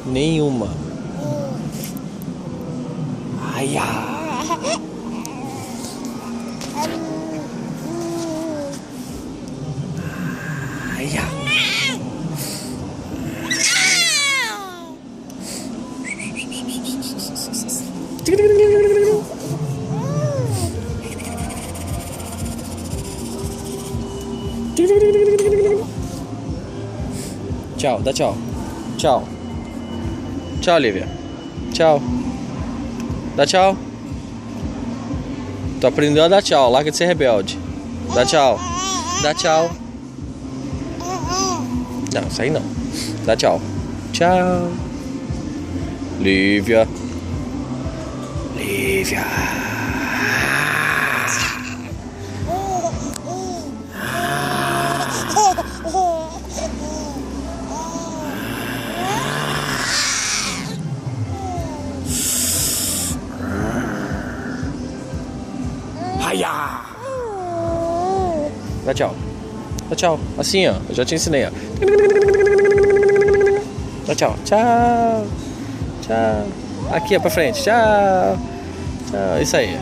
Nenhuma. Ai, ai. Ai, ai. Tchau, dá tchau. Tchau. Tchau, Lívia. Tchau. Dá tchau. Tu aprendeu a dar tchau, larga de ser rebelde. Dá tchau. Dá tchau. Não, isso aí não. Dá tchau. Tchau. Lívia. Lívia. Aia! Dá tchau. Dá tchau. Assim, ó. Eu já te ensinei, ó. Dá tchau. Tchau. Tchau. Aqui, ó, pra frente. Tchau. Tchau. Isso aí.